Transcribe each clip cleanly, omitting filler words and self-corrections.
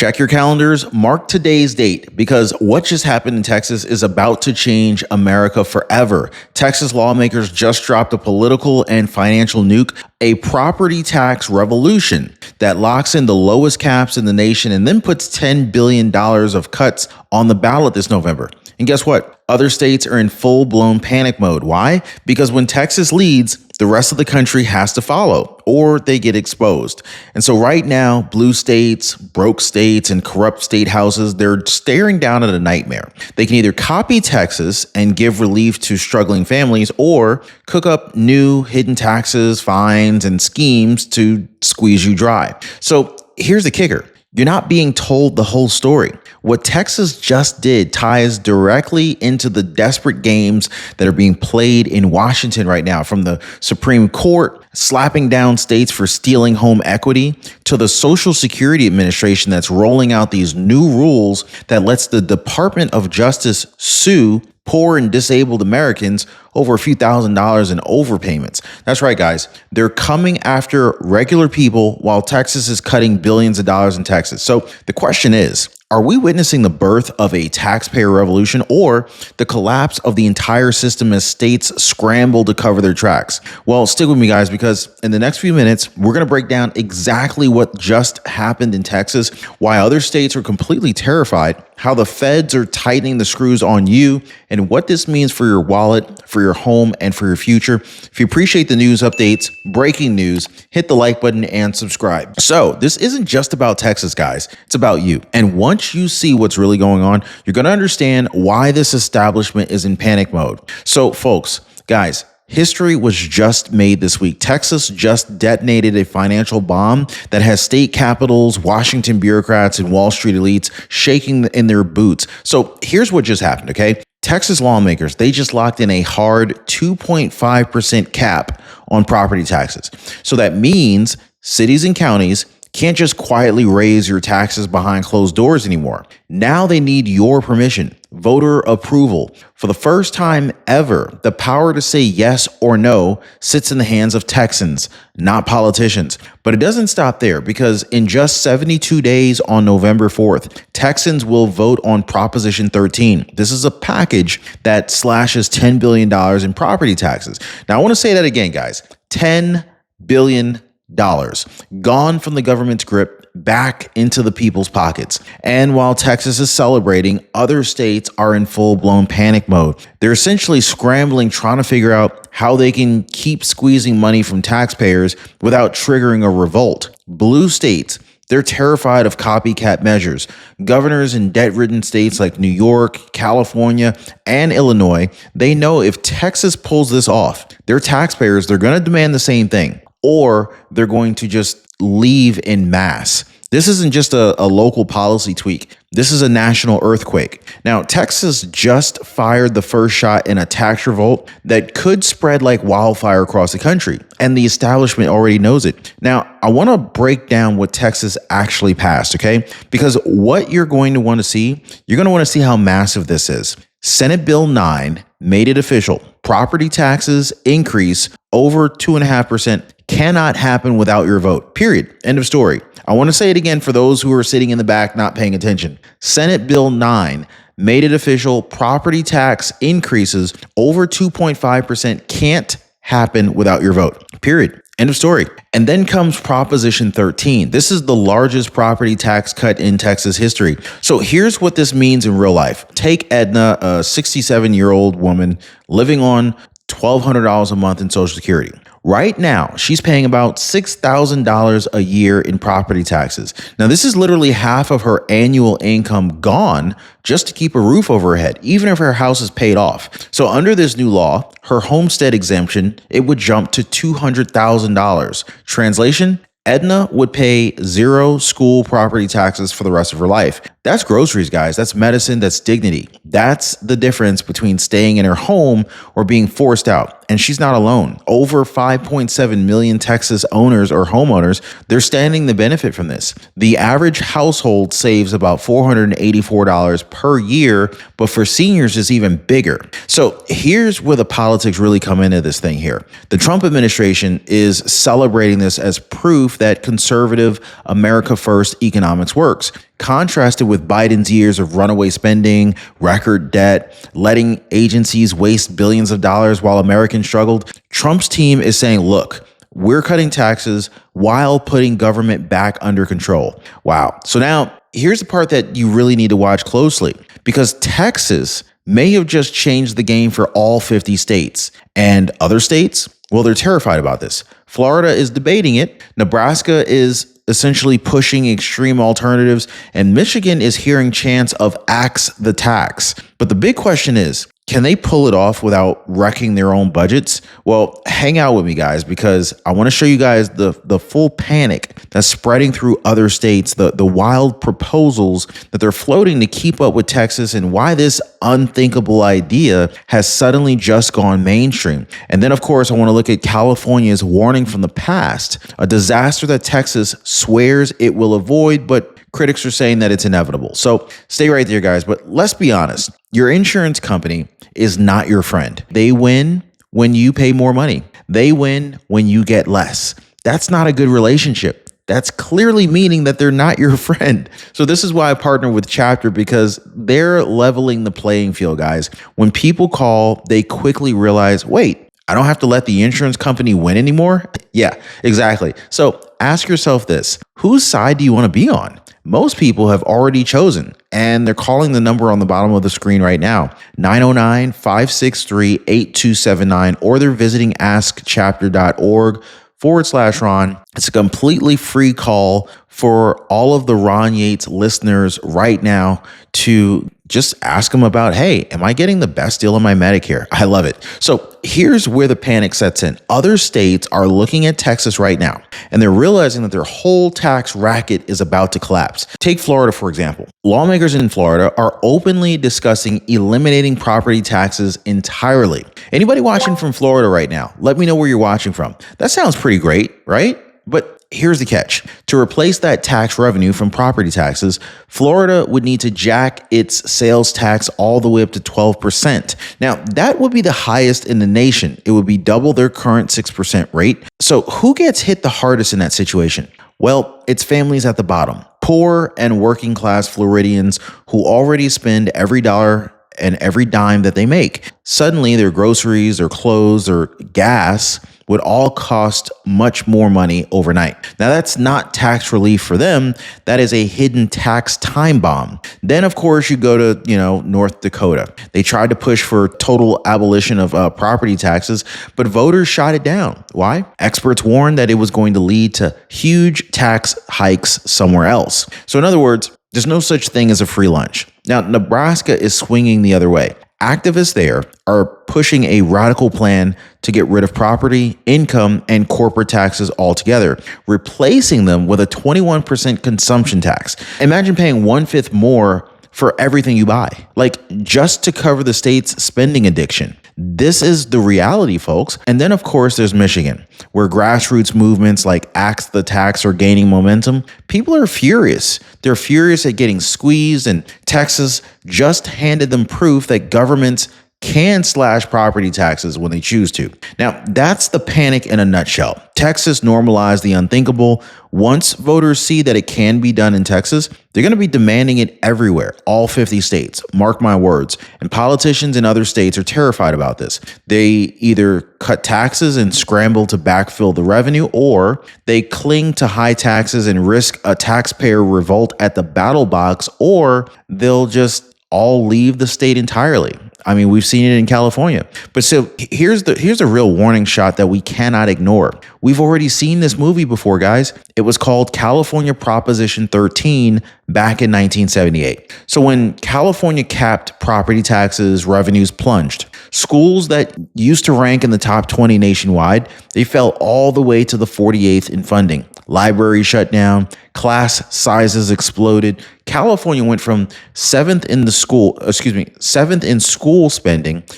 Check your calendars, mark today's date, because what just happened in Texas is about to change America forever. Texas lawmakers just dropped a political and financial nuke, a property tax revolution that locks in the lowest caps in the nation and then puts $10 billion of cuts on the ballot this November. And guess what? Other states are in full-blown panic mode. Why? Because when Texas leads, the rest of the country has to follow, or they get exposed. And so right now, blue states, broke states, and corrupt state houses, they're staring down at a nightmare. They can either copy Texas and give relief to struggling families, or cook up new hidden taxes, fines, and schemes to squeeze you dry. So here's the kicker. You're not being told the whole story. What Texas just did ties directly into the desperate games that are being played in Washington right now, from the Supreme Court slapping down states for stealing home equity to the Social Security Administration that's rolling out these new rules that lets the Department of Justice sue poor and disabled Americans over a few $1,000s in overpayments. That's right, guys. They're coming after regular people while Texas is cutting billions of dollars in taxes. So the question is, are we witnessing the birth of a taxpayer revolution or the collapse of the entire system as states scramble to cover their tracks? Well, stick with me, guys, because in the next few minutes, we're going to break down exactly what just happened in Texas, why other states are completely terrified, how the feds are tightening the screws on you, and what this means for your wallet, for your home, and for your future. If you appreciate the news updates, breaking news, hit the like button and subscribe. So this isn't just about Texas, guys. It's about you. And once you see what's really going on, you're going to understand why this establishment is in panic mode. So folks, guys, history was just made this week. Texas just detonated a financial bomb that has state capitals, Washington bureaucrats, and Wall Street elites shaking in their boots. So here's what just happened, okay? Texas lawmakers, they just locked in a hard 2.5% cap on property taxes. So that means cities and counties can't just quietly raise your taxes behind closed doors anymore. Now they need your permission, voter approval. For the first time ever, the power to say yes or no sits in the hands of Texans, not politicians. But it doesn't stop there, because in just 72 days on November 4th, Texans will vote on Proposition 13. This is a package that slashes $10 billion in property taxes. Now, I want to say that again, guys. $10 billion. Gone from the government's grip, back into the people's pockets. And while Texas is celebrating, other states are in full-blown panic mode. They're essentially scrambling, trying to figure out how they can keep squeezing money from taxpayers without triggering a revolt. Blue states, they're terrified of copycat measures. Governors in debt-ridden states like New York, California, and Illinois, they know if Texas pulls this off, their taxpayers, they're going to demand the same thing, or they're going to just leave in mass. This isn't just a local policy tweak. This is a national earthquake. Now, Texas just fired the first shot in a tax revolt that could spread like wildfire across the country, and the establishment already knows it. Now, I want to break down what Texas actually passed, okay? Because what you're going to want to see, you're going to want to see how massive this is. Senate Bill 9 made it official. Property taxes increase over 2.5% cannot happen without your vote, period. End of story. I want to say it again for those who are sitting in the back not paying attention. Senate Bill 9 made it official. Property tax increases over 2.5% can't happen without your vote, period. End of story. And then comes Proposition 13. This is the largest property tax cut in Texas history. So here's what this means in real life. Take Edna, a 67-year-old woman living on $1,200 a month in Social Security. Right now, she's paying about $6,000 a year in property taxes. Now, this is literally half of her annual income gone just to keep a roof over her head, even if her house is paid off. So under this new law, her homestead exemption, it would jump to $200,000. Translation? Edna would pay zero school property taxes for the rest of her life. That's groceries, guys. That's medicine. That's dignity. That's the difference between staying in her home or being forced out. And she's not alone. Over 5.7 million Texas owners or homeowners, they're standing to benefit from this. The average household saves about $484 per year, but for seniors, it's even bigger. So here's where the politics really come into this thing here. The Trump administration is celebrating this as proof that conservative America First economics works. Contrasted with Biden's years of runaway spending, record debt, letting agencies waste billions of dollars while Americans struggled, Trump's team is saying, look, we're cutting taxes while putting government back under control. Wow. So now here's the part that you really need to watch closely, because Texas may have just changed the game for all 50 states. And other states, well, they're terrified about this. Florida is debating it. Nebraska is essentially pushing extreme alternatives, and Michigan is hearing chants of axe the tax. But the big question is, can they pull it off without wrecking their own budgets? Well, hang out with me, guys, because I want to show you guys the full panic that's spreading through other states, the wild proposals that they're floating to keep up with Texas, and why this unthinkable idea has suddenly just gone mainstream. And then, of course, I want to look at California's warning from the past, a disaster that Texas swears it will avoid, but critics are saying that it's inevitable. So stay right there, guys. But let's be honest. Your insurance company is not your friend. They win when you pay more money. They win when you get less. That's not a good relationship. That's clearly meaning that they're not your friend. So this is why I partner with Chapter, because they're leveling the playing field, guys. When people call, they quickly realize, wait, I don't have to let the insurance company win anymore? Yeah, exactly. So ask yourself this, whose side do you want to be on? Most people have already chosen, and they're calling the number on the bottom of the screen right now, 909-563-8279, or they're visiting askchapter.org/Ron. It's a completely free call for all of the Ron Yates listeners right now to just ask them about, hey, am I getting the best deal on my Medicare? I love it. So here's where the panic sets in. Other states are looking at Texas right now, and they're realizing that their whole tax racket is about to collapse. Take Florida, for example. Lawmakers in Florida are openly discussing eliminating property taxes entirely. Anybody watching from Florida right now, let me know where you're watching from. That sounds pretty great, right? But here's the catch. To replace that tax revenue from property taxes, Florida would need to jack its sales tax all the way up to 12%. Now, that would be the highest in the nation. It would be double their current 6% rate. So who gets hit the hardest in that situation? Well, it's families at the bottom, poor and working class Floridians who already spend every dollar and every dime that they make. Suddenly, their groceries or clothes or gas would all cost much more money overnight. Now, that's not tax relief for them. That is a hidden tax time bomb. Then, of course, you go to, North Dakota. They tried to push for total abolition of property taxes, but voters shot it down. Why? Experts warned that it was going to lead to huge tax hikes somewhere else. So in other words, there's no such thing as a free lunch. Now, Nebraska is swinging the other way. Activists there are pushing a radical plan to get rid of property, income, and corporate taxes altogether, replacing them with a 21% consumption tax. Imagine paying 1/5 more for everything you buy, like just to cover the state's spending addiction. This is the reality, folks. And then, of course, there's Michigan, where grassroots movements like Axe the Tax are gaining momentum. People are furious. They're furious at getting squeezed, and Texas just handed them proof that governments can slash property taxes when they choose to. Now, that's the panic in a nutshell. Texas normalized the unthinkable. Once voters see that it can be done in Texas, they're going to be demanding it everywhere, all 50 states. Mark my words. And politicians in other states are terrified about this. They either cut taxes and scramble to backfill the revenue, or they cling to high taxes and risk a taxpayer revolt at the battle box, or they'll just all leave the state entirely. I mean, we've seen it in California. But so here's a real warning shot that we cannot ignore. We've already seen this movie before, guys. It was called California Proposition 13 back in 1978. So when California capped property taxes, revenues plunged. Schools that used to rank in the top 20 nationwide, they fell all the way to the 48th in funding. libraries shut down, class sizes exploded. California went from seventh in school spending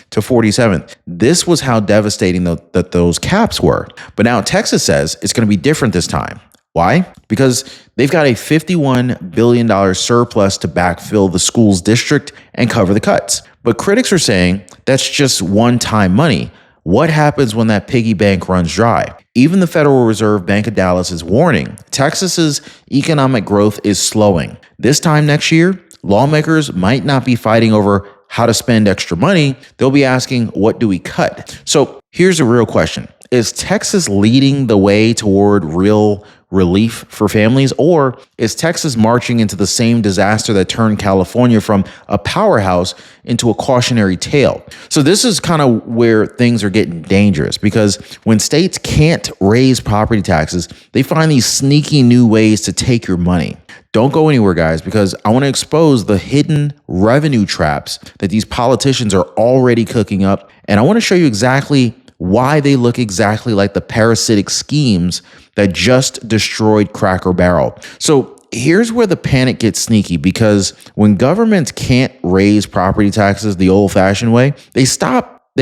to 47th. This was how devastating that those caps were. But now Texas says it's going to be different this time. Why? Because they've got a $51 billion surplus to backfill the school's district and cover the cuts. But critics are saying that's just one-time money. What happens when that piggy bank runs dry? Even the Federal Reserve Bank of Dallas is warning Texas's economic growth is slowing. This time next year, lawmakers might not be fighting over how to spend extra money. They'll be asking, what do we cut? So here's a real question. Is Texas leading the way toward real relief for families, or is Texas marching into the same disaster that turned California from a powerhouse into a cautionary tale? So this is kind of where things are getting dangerous, because when states can't raise property taxes, they find these sneaky new ways to take your money. Don't go anywhere, guys, because I want to expose the hidden revenue traps that these politicians are already cooking up, and I want to show you exactly why they look exactly like the parasitic schemes that just destroyed Cracker Barrel. So here's where the panic gets sneaky, because when governments can't raise property taxes the old-fashioned way, they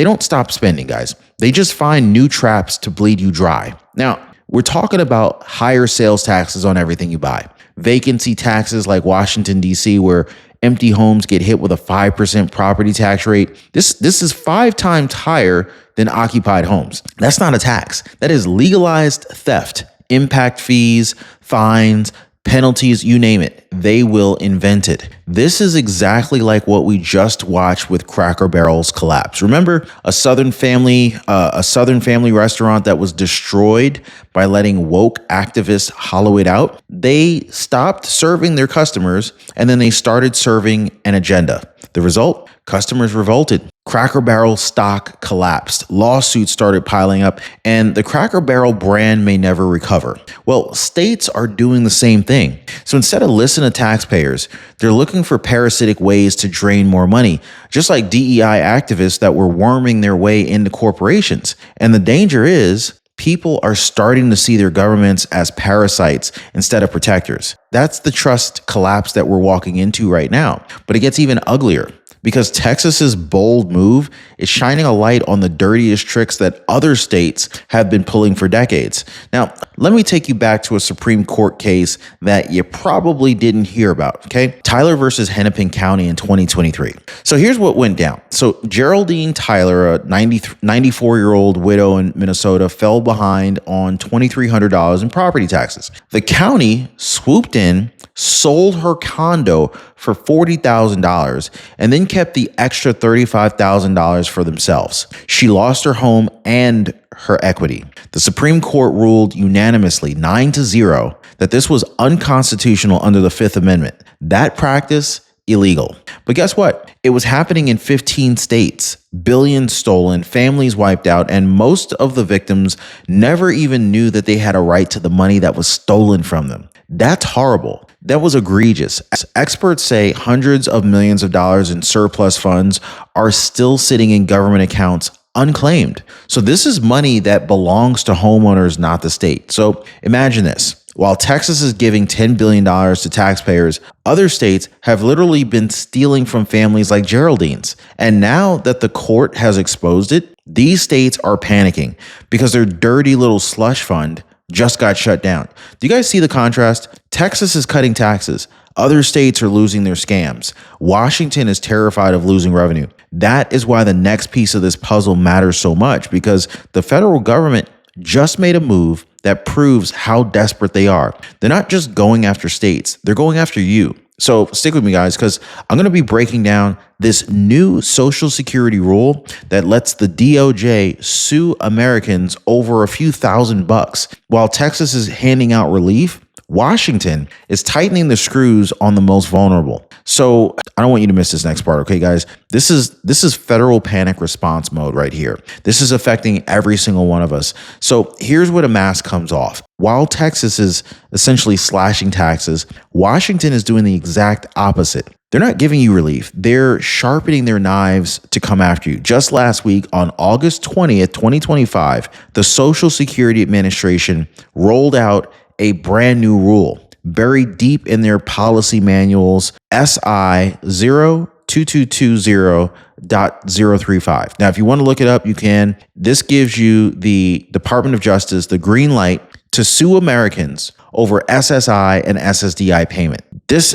don't stop spending, guys. They just find new traps to bleed you dry. Now, we're talking about higher sales taxes on everything you buy. Vacancy taxes like Washington, D.C., where empty homes get hit with a 5% property tax rate. This is 5 times higher than occupied homes. That's not a tax. That is legalized theft. Impact fees, fines, penalties, you name it. They will invent it. This is exactly like what we just watched with Cracker Barrel's collapse. Remember a Southern family restaurant that was destroyed by letting woke activists hollow it out? They stopped serving their customers, and then they started serving an agenda. The result? Customers revolted. Cracker Barrel stock collapsed. Lawsuits started piling up, and the Cracker Barrel brand may never recover. Well, states are doing the same thing. So instead of listening to taxpayers, they're looking for parasitic ways to drain more money, just like DEI activists that were worming their way into corporations. And the danger is people are starting to see their governments as parasites instead of protectors. That's the trust collapse that we're walking into right now. But it gets even uglier, because Texas's bold move is shining a light on the dirtiest tricks that other states have been pulling for decades. Now, let me take you back to a Supreme Court case that you probably didn't hear about, okay? Tyler versus Hennepin County in 2023. So here's what went down. So Geraldine Tyler, a 94-year-old widow in Minnesota, fell behind on $2,300 in property taxes. The county swooped in, sold her condo for $40,000, and then kept the extra $35,000 for themselves. She lost her home and her equity. The Supreme Court ruled unanimously 9-0 that this was unconstitutional under the Fifth Amendment. That practice, illegal. But guess what? It was happening in 15 states. Billions stolen, families wiped out, and most of the victims never even knew that they had a right to the money that was stolen from them. That's horrible. That was egregious. Experts say hundreds of millions of dollars in surplus funds are still sitting in government accounts unclaimed. So this is money that belongs to homeowners, not the state. So imagine this. While Texas is giving $10 billion to taxpayers, other states have literally been stealing from families like Geraldine's. And now that the court has exposed it, these states are panicking because their dirty little slush fund just got shut down. Do you guys see the contrast? Texas is cutting taxes. Other states are losing their scams. Washington is terrified of losing revenue. That is why the next piece of this puzzle matters so much, because the federal government just made a move that proves how desperate they are. They're not just going after states, they're going after you. So stick with me, guys, because I'm going to be breaking down this new Social Security rule that lets the DOJ sue Americans over a few $1,000. While Texas is handing out relief, Washington is tightening the screws on the most vulnerable. So I don't want you to miss this next part, okay, guys? This is federal panic response mode right here. This is affecting every single one of us. So here's where the mask comes off. While Texas is essentially slashing taxes, Washington is doing the exact opposite. They're not giving you relief. They're sharpening their knives to come after you. Just last week, on August 20th, 2025, the Social Security Administration rolled out a brand new rule buried deep in their policy manuals, SI 02220.035. Now, if you want to look it up, you can. This gives you the Department of Justice the green light to sue Americans over SSI and SSDI payment. This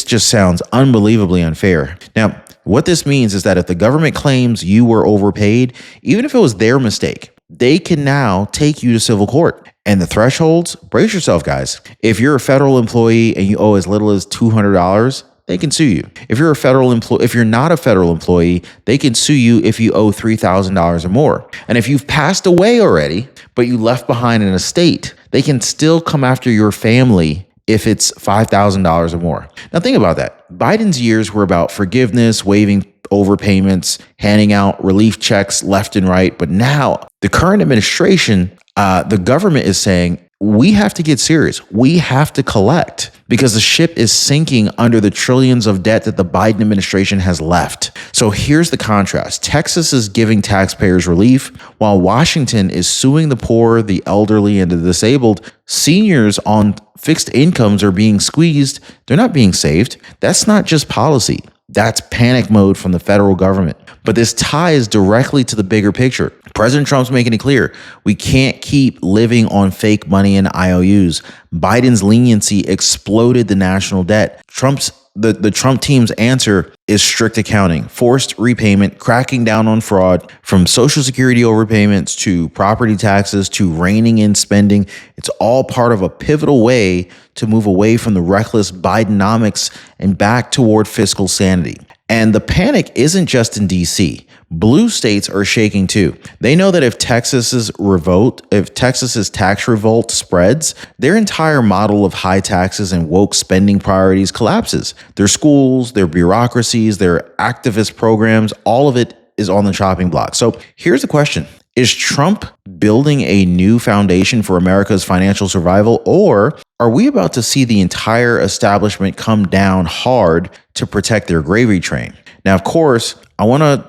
just sounds unbelievably unfair. Now, what this means is that if the government claims you were overpaid, even if it was their mistake, they can now take you to civil court. And the thresholds, brace yourself, guys. If you're a federal employee and you owe as little as $200, they can sue you. If you're not a federal employee, they can sue you if you owe $3,000 or more. And if you've passed away already, but you left behind an estate, they can still come after your family if it's $5,000 or more. Now think about that. Biden's years were about forgiveness, waiving overpayments, handing out relief checks left and right. But now the current administration, the government is saying, we have to get serious. We have to collect because the ship is sinking under the trillions of debt that the Biden administration has left. So here's the contrast. Texas is giving taxpayers relief while Washington is suing the poor, the elderly, and the disabled. Seniors on fixed incomes are being squeezed. They're not being saved. That's not just policy. That's panic mode from the federal government. But this ties directly to the bigger picture. President Trump's making it clear we can't keep living on fake money and IOUs. Biden's leniency exploded the national debt. The Trump team's answer is strict accounting, forced repayment, cracking down on fraud, from Social Security overpayments to property taxes to reining in spending. It's all part of a pivotal way to move away from the reckless Bidenomics and back toward fiscal sanity. And the panic isn't just in DC. Blue states are shaking too. They know that if Texas's tax revolt spreads, their entire model of high taxes and woke spending priorities collapses. Their schools, their bureaucracies, their activist programs, all of it is on the chopping block. So here's the question. Is Trump building a new foundation for America's financial survival, or are we about to see the entire establishment come down hard to protect their gravy train? Now, of course, I want to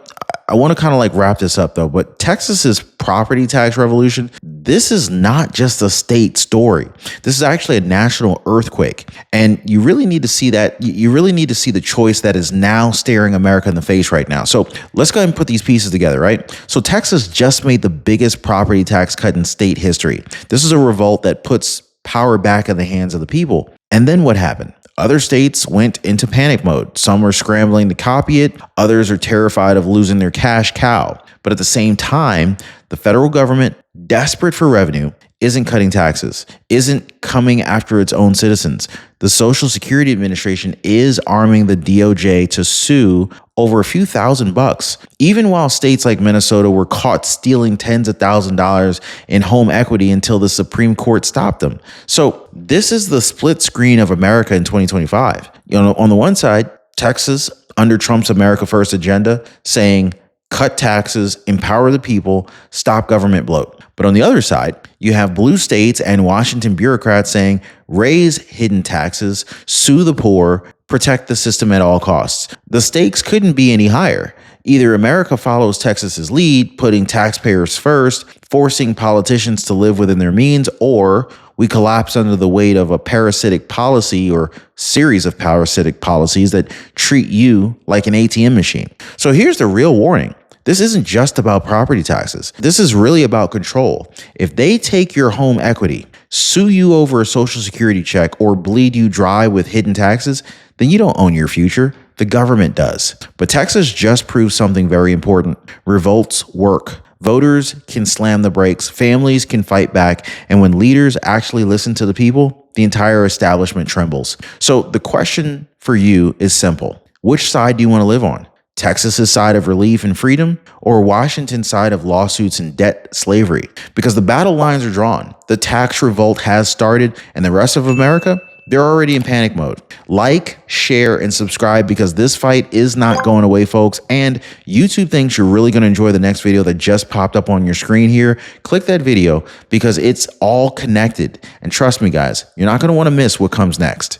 kind of like wrap this up though, but Texas's property tax revolution, this is not just a state story. This is actually a national earthquake. And you really need to see that. You really need to see the choice that is now staring America in the face right now. So let's go ahead and put these pieces together, right? So Texas just made the biggest property tax cut in state history. This is a revolt that puts power back in the hands of the people. And then what happened? Other states went into panic mode. Some are scrambling to copy it. Others are terrified of losing their cash cow. But at the same time, the federal government, desperate for revenue, isn't cutting taxes, isn't coming after its own citizens. The Social Security Administration is arming the DOJ to sue over a few $1,000s, even while states like Minnesota were caught stealing tens of $1,000s in home equity until the Supreme Court stopped them. So this is the split screen of America in 2025. On the one side, Texas, under Trump's America First agenda, saying, cut taxes, empower the people, stop government bloat. But on the other side, you have blue states and Washington bureaucrats saying, raise hidden taxes, sue the poor, protect the system at all costs. The stakes couldn't be any higher. Either America follows Texas's lead, putting taxpayers first, forcing politicians to live within their means, or we collapse under the weight of a parasitic policy or series of parasitic policies that treat you like an ATM machine. So here's the real warning. This isn't just about property taxes. This is really about control. If they take your home equity, sue you over a Social Security check, or bleed you dry with hidden taxes, then you don't own your future. The government does. But Texas just proved something very important. Revolts work. Voters can slam the brakes, families can fight back, and when leaders actually listen to the people, the entire establishment trembles. So the question for you is simple. Which side do you want to live on? Texas's side of relief and freedom, or Washington's side of lawsuits and debt slavery? Because the battle lines are drawn. The tax revolt has started, and the rest of America, they're already in panic mode. Like, share, and subscribe, because this fight is not going away, folks. And YouTube thinks you're really going to enjoy the next video that just popped up on your screen here. Click that video because it's all connected. And trust me, guys, you're not going to want to miss what comes next.